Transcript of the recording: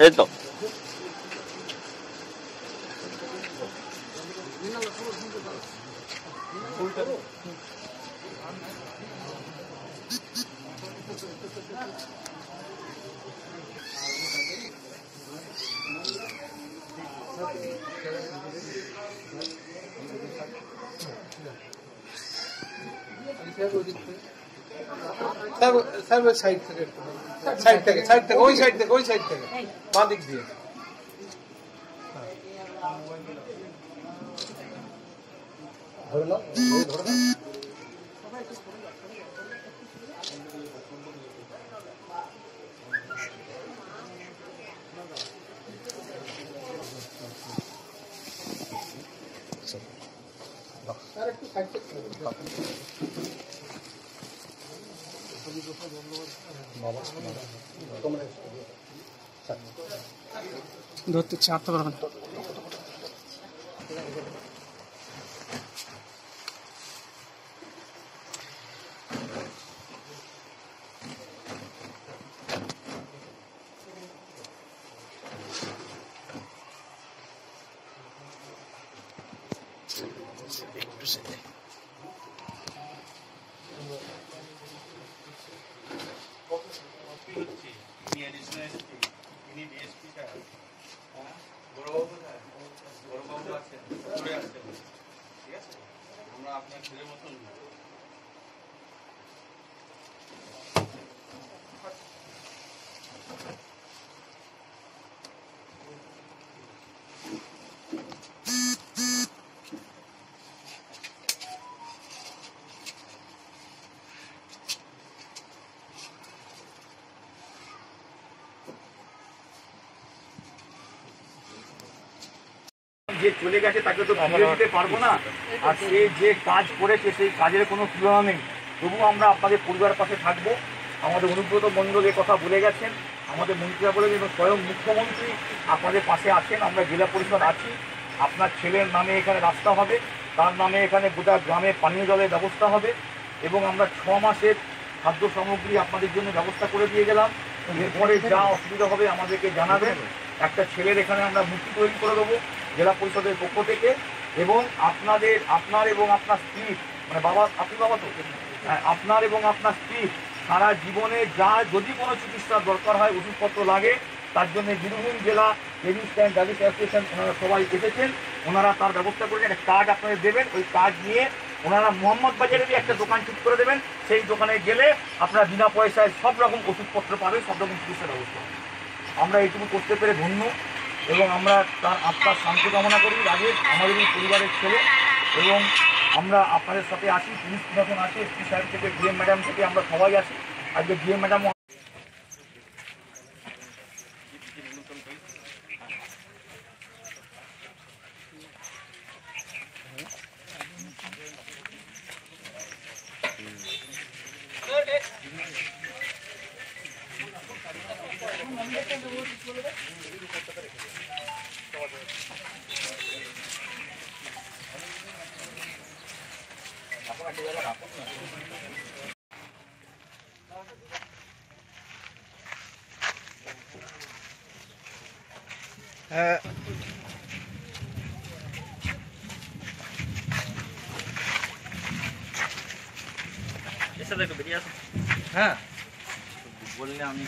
এই তো সাইড থেকে ওই সাইড থেকে বাঁ দিক দিয়ে ধরে নাও আর একটু সাইড থেকে ধরতে চাপতে পারবেন আপনার ছেলের মতন যে চলে গেছে তাকে তো ফিরে দিতে পারবো না, আর সে যে কাজ করেছে সেই কাজের কোনো তুলনা নেই। তবুও আমরা আপনাদের পরিবারের পাশে থাকবো। আমাদের অনুব্রত মণ্ডল এ কথা বলে গেছেন, আমাদের মন্ত্রীরা বলে গেছেন, স্বয়ং মুখ্যমন্ত্রী আপনাদের পাশে আছেন। আমরা জেলা পরিষদ আছি। আপনার ছেলের নামে এখানে রাস্তা হবে, তার নামে এখানে গোটা গ্রামে পানীয় জলের ব্যবস্থা হবে, এবং আমরা 6 মাসের খাদ্য সামগ্রী আপনাদের জন্য ব্যবস্থা করে দিয়ে গেলাম। এরপরে যা অসুবিধা হবে আমাদেরকে জানাবেন। একটা ছেলের এখানে আমরা মূর্তি তৈরি করে দেবো জেলা পরিষদের পক্ষ থেকে, এবং আপনার এবং আপনার স্ত্রী, মানে বাবা, আপনি বাবা তো, আপনার এবং আপনার স্ত্রী সারা জীবনে যা যদি কোনো চিকিৎসার দরকার হয়, ওষুধপত্র লাগে, তার জন্য বীরভূম জেলা লেডিস অ্যান্ড ডায়াবেটিস অ্যাসোসিয়েশন ওনারা সবাই এসেছেন, ওনারা তার ব্যবস্থা করেছেন। একটা কার্ড আপনাদের দেবেন, ওই কার্ড নিয়ে ওনারা মোহাম্মদ বাজারে একটা দোকান ঠিক করে দেবেন। সেই দোকানে গেলে আপনারা বিনা পয়সায় সব রকম ওষুধপত্র পাবেন, সব রকম চিকিৎসার ব্যবস্থা হবে। আমরা এইটুকু করতে পেরে ধন্য, এবং আমরা তার আত্মার শান্তি কামনা করি। রাজেশ আমাদের এই পরিবারের ছেলে, এবং আমরা আপনাদের সাথে আছি। পুলিশ প্রশাসন আছে, এসপি সাহেব থেকে, ডিএম ম্যাডাম থেকে আমরা সবাই আছি। আজকে ডিএম ম্যাডামও হ্যাঁ বললে আমি